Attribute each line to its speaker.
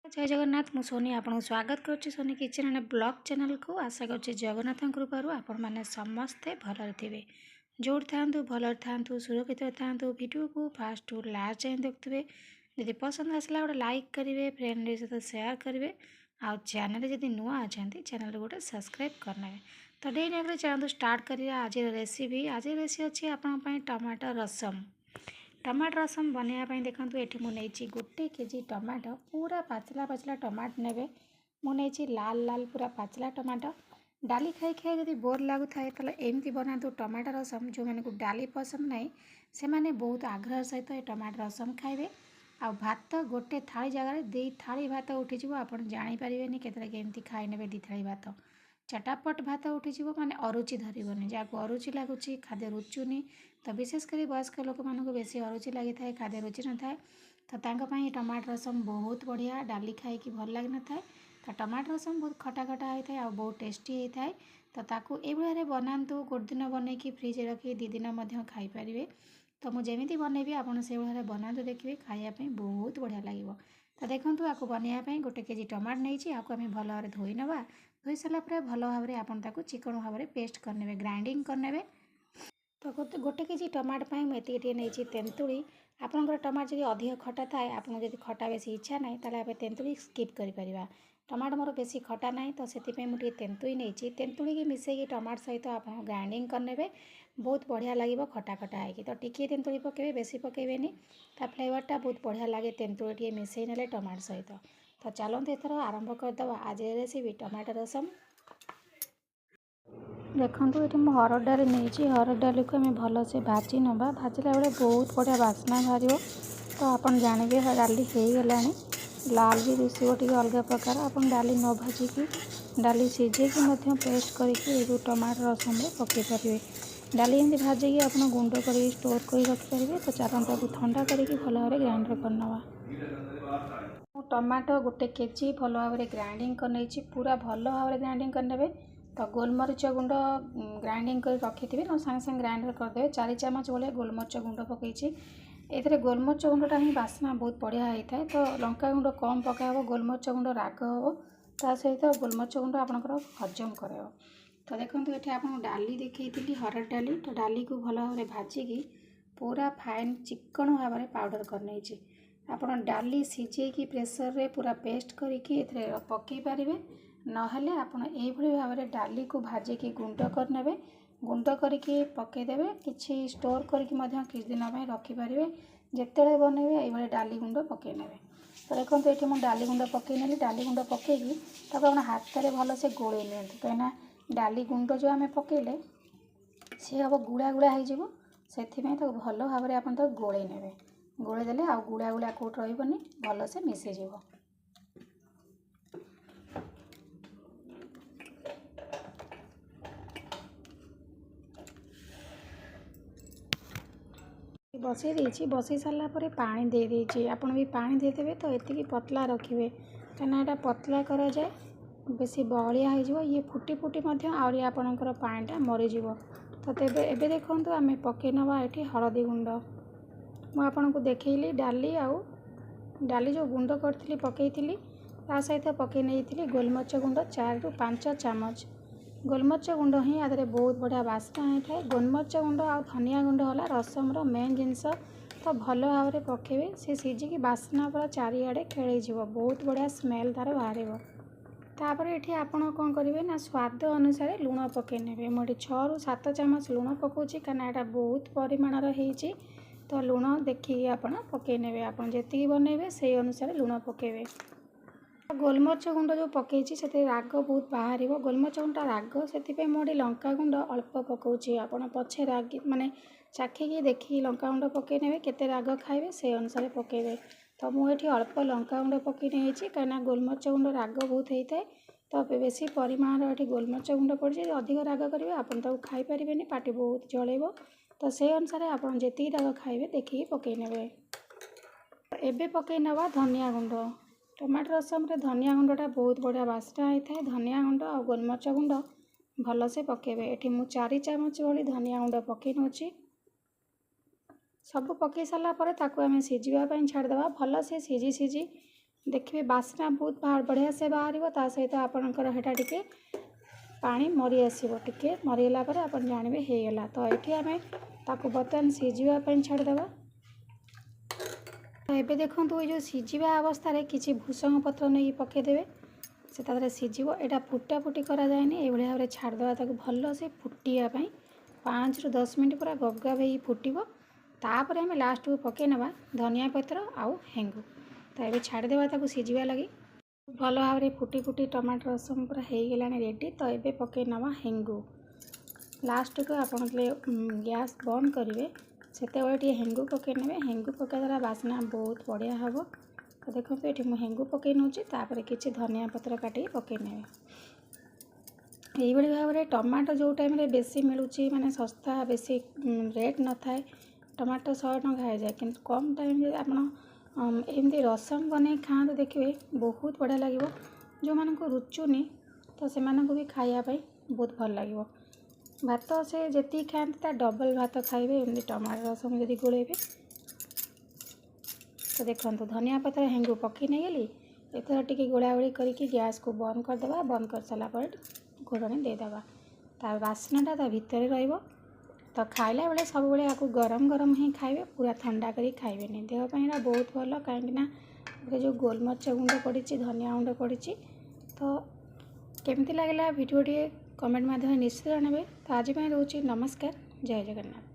Speaker 1: जय जगन्नाथ मु सोनी आपको स्वागत करुच्ची Soni kitchen and blog channel को आशा करुच्ची जगन्नाथ कृपारू आपण मैंने समस्ते भलरे थे जोड़ था भलर था सुरक्षित था वीडियो को फास्ट टू लास्ट जाए देखुए जब पसंद आसला गोटे लाइक करेंगे फ्रेंड सहित सेयार करेंगे आउ चैनल जब नुआ अच्छा चैनल गोटे सब्सक्राइब करने तो डे नाइट चलते स्टार्ट करिए आज रेसिपी अच्छी आपंपाई टमाटो रसम टमाटो रसम बनवाई देखो ये मुझे गोटे केजी टमाटो पूरा पाचला पाचला टमाटो ने मुझे लाल लाल पूरा पाचला टमाटो डाली खाई खाई जब बोर लगुए तो एमती बनातु टमाटो रसम जो मैंने डाली पसंद ना से मैंने बहुत आग्रह सहित ये टमाटो रसम खाइबे आ भात गोटे थाली जगह दी थाली भात उठीज आप जानीपर केमती खाई ने दी थाली भात चटापट भात उठीज माने अरुचि धरबनी जहाँ अरुचि लगुच खाद्य रुचुनी तो विशेषकर वयस्क लोक मानक बेसी अरुचि लगी था खाद्य रुचि न था तो टमाटो रसम बहुत बढ़िया डाली खाई भल लगी न था तो टमाटो रसम बहुत खटा खटा होता है और बहुत टेस्टी होता है तो ताकू ये बनातु गोटे दिन बनईकि फ्रिज रखी 2 दिन खाईपारे तो मुझे बनैबी आपड़ से भाई बनातु देखिए खायापी बहुत बढ़िया लगे तो देखूँ आपको बनवाई गोटे केजी टमाटो नहीं आपको आम भल भाव धोई नवा धोई सारापर भल भाव आपन चिकन भाव पेस्ट करने ग्राइंडिंग करने तो गोटे केजी टमाटो मुझे नहीं तेंतुड़ी आपंकर टमाटो जब अधिक खटा थाए आपको जब खटा बेसी इच्छा ना ताले तेंतुड़ी स्किप कर टमाटो मोर बेसी खटा ना तो से मुझे तेंतुड़ी नहीं तेंतुड़ी की मिसेकी टमाटो सहित आप ग्राइंडिंग करने बहुत बढ़िया लगे खटा खटा है तो टिके तेंतुड़ी पकेबे बेसी पकेबेनी ता फ्लेवरटा बहुत बढ़िया लगे तेंतुड़ी टे मिसई ना टमाटो सहित तो चलते एथर आरंभ करदे आज रेसिपी टमाटो रसम देखो ये मुझे हरड़ डाली नहीं हरड़ डाली को आम भलसे भाजी नवा भाजला बेले बहुत बढ़िया बास्ना बाहर तो आप जानवे डाली हो गला लाल भी दिशो टे अलग प्रकार आप डाली न भाजिकी डाली सीझेकी पेस्ट करके टमाटो रसम पकई पारे डाली एमती भाजिकी आप गुंड कर स्टोर कर रखिपारे तो चलते आपको ठंडा करके भल भाव ग्राइंडर करनवा टमाटो गोटे केजी भल भाव ग्राइंडिंग कर पूरा भल भाव ग्राइंडिंग करने तो गोलमरीच गुंड ग्राइंडिंग कर रखी थे सागे सागे ग्राइंडर करदे 4 चामच भाई गोलमरीच गुंड पकई ये गोलमरीच गुंडा ही बास्ना बहुत बढ़िया होता है तो लंका गुंड कम पकाब गोलमरीच गुंड राग हम ता सहित गोलमरीच गुंड आपंकर हजम कर तो देखो ये आप डाली देखी हरड़ डाली तो डाली को भल भाव भाजिकी पूरा फाइन चिकन भाव में पाउडर करनी आप डाली सीझेकी प्रेसर रे पूरा पेस्ट करके पकई पारे नहेले आपड़ ये भाव में डाली को भाजिकी गुंड करने गुंड करके पकईदेवे किसी स्टोर करके किसी दिन रखिपारे जिते बनइबे ये डाली गुंड पकई ने तो देखो ये मुझे डाली गुंड पकई डाली गुंड पकईकी तक आप हाथ में भलसे गोले नि कहीं डाली गुंड जो आम पकईले सी हम गुड़ा गुड़ा हो से भल भाव में आप गोले ने गोले देले आ गुड़ा गुड़ा कौट रही भलसे मिसेज बसई देती बसई सारापर पानी दे देती आपड़ भी पानी देदेवे तो ये पतला रखिए कहीं यहाँ पतला कराए बेसी बहलिया हो ये फुटी फुटी आहरी आपणकर पानीटा मरीज तो तेरे एबे देखो आम पकई नवा ये हलदी गुंड मुझे देखली डाली आउ डाली जो गुंड करी पकई ता सहित पकई नहीं गोलमरीच गुंड 4 ରୁ 5 चामच गोलमरीच गुंड ही आदि बहुत बढ़िया बास्ना होता है गोलमरीच गुंड आ धनिया गुंड है रसम मेन जिनस तो भल भाव में पकेबे से सीझिकी बास्ना पूरा चारिआडे खेल बहुत बढ़िया स्मेल तार बाहर तापर ये आपड़ कौन करेंगे ना स्वाद अनुसार लुण पकईने मुझे 6 ରୁ 7 चामच लुण पकाऊँगी कहीं यहाँ बहुत परिमाण रही तो लुण देखिए आप पकईने आप जी बनइबे से अनुसार लुण पकेबे गोलमरीच गुंड जो पकई से राग बहुत बाहर गोलमरीच गुंड राग से मुझे लंका गुंड अल्प पकाऊँगी आप पछे राग माने चाखिकी देखिए लंका गुंड पकई ने केते राग खाइबे से अनुसार पकेबे तो मुझे अल्प लंका गुंड पकई नहीं कहीं गोलमरीच गुंड राग बहुत होता है तो बेसी परिमाण ये गोलमरीच गुंड पड़े अधिक राग करेंगे आपन खाईपारे पाटी बहुत जलेब तो से अनुसार आप जी राग खाइबे देखिए पकई ने एबे पकई नवा धनिया गुंड टमाटो रसम धनिया गुंडा बहुत बढ़िया बास्ना होता है धनिया गुंड और गोलमरीच गुंड भलसे पकेबे ये मुझे 4 चामच भाई धनिया गुंड पकई नौची सब पकई सारापर ताकू आम सीझापी छाड़देवा भल से सीझी देखिए बास्ना बहुत बढ़िया से बाहर ता सहित आपणकर हेटा टिके पानी मरी आसो टिके मरीगला आप जानवे होगला। तो ये आम ताको बर्तमान सीझापी छाड़देवा। तो ये देखो ये जो सीझा अवस्था किसी भूसंग पत्र नहीं पकईदेवे से तादे सीझो। यहाँ फुटा फुटी कराए ये भाव में छाड़देवा ताको भल से फुटापी 5 ରୁ 10 मिनट पूरा गबगब हो फुटब। तापर आम लास्ट को पकई ना धनिया पत्र आउ हेंगु। तो ये छाड़देवा ताको सीझा लगी भल भाव में फुटी फुटी टमाटर रसम पूरा हो गला रेडी। तो ये पकई ना हेंगु लास्ट को आप गैस बंद करेंगे से हेंगु पकई ने हेंगु पकई द्वारा बास्ना बहुत बढ़िया हम। तो देखो ये मुझे हेंगु पकई नौची किसी धनिया पत्र काटी पकई ने यही भाव में टमाटो जो टाइम रे बेसी मिलूँ माने सस्ता बेसी रेट न थाए टमाटो 100 टंका हो जाए कि कम टाइम एमती रसम बने खाते देखिए बहुत बढ़िया लगे। जो मान को रुचुनी तो से भी खायापी बहुत भल लगे। भात से जी खाते डबल भात खाइबे एमती टमाटो रसम जब गोलेबे। तो देखो धनिया पत्र हेंगु पकई नहीं गली एथर टी गोला गोली करके गैस को बंद करदे। बंद कर सारापर घोड़णी देदेबा तार बास्नाटा ता भितर रहिबो। तो खाइला बेले सब बेले आपको गरम गरम ही खाइबे पूरा ठंडा करी खाइबेनी देहपाई बहुत भल कहीं जो गोलमरीच गुंड पड़ी धनिया गुंड पड़ी। तो केमती लगे भिडियो कमेंट माध्यम निश्चित जानवे। तो आज रोचे नमस्कार जय जगन्नाथ।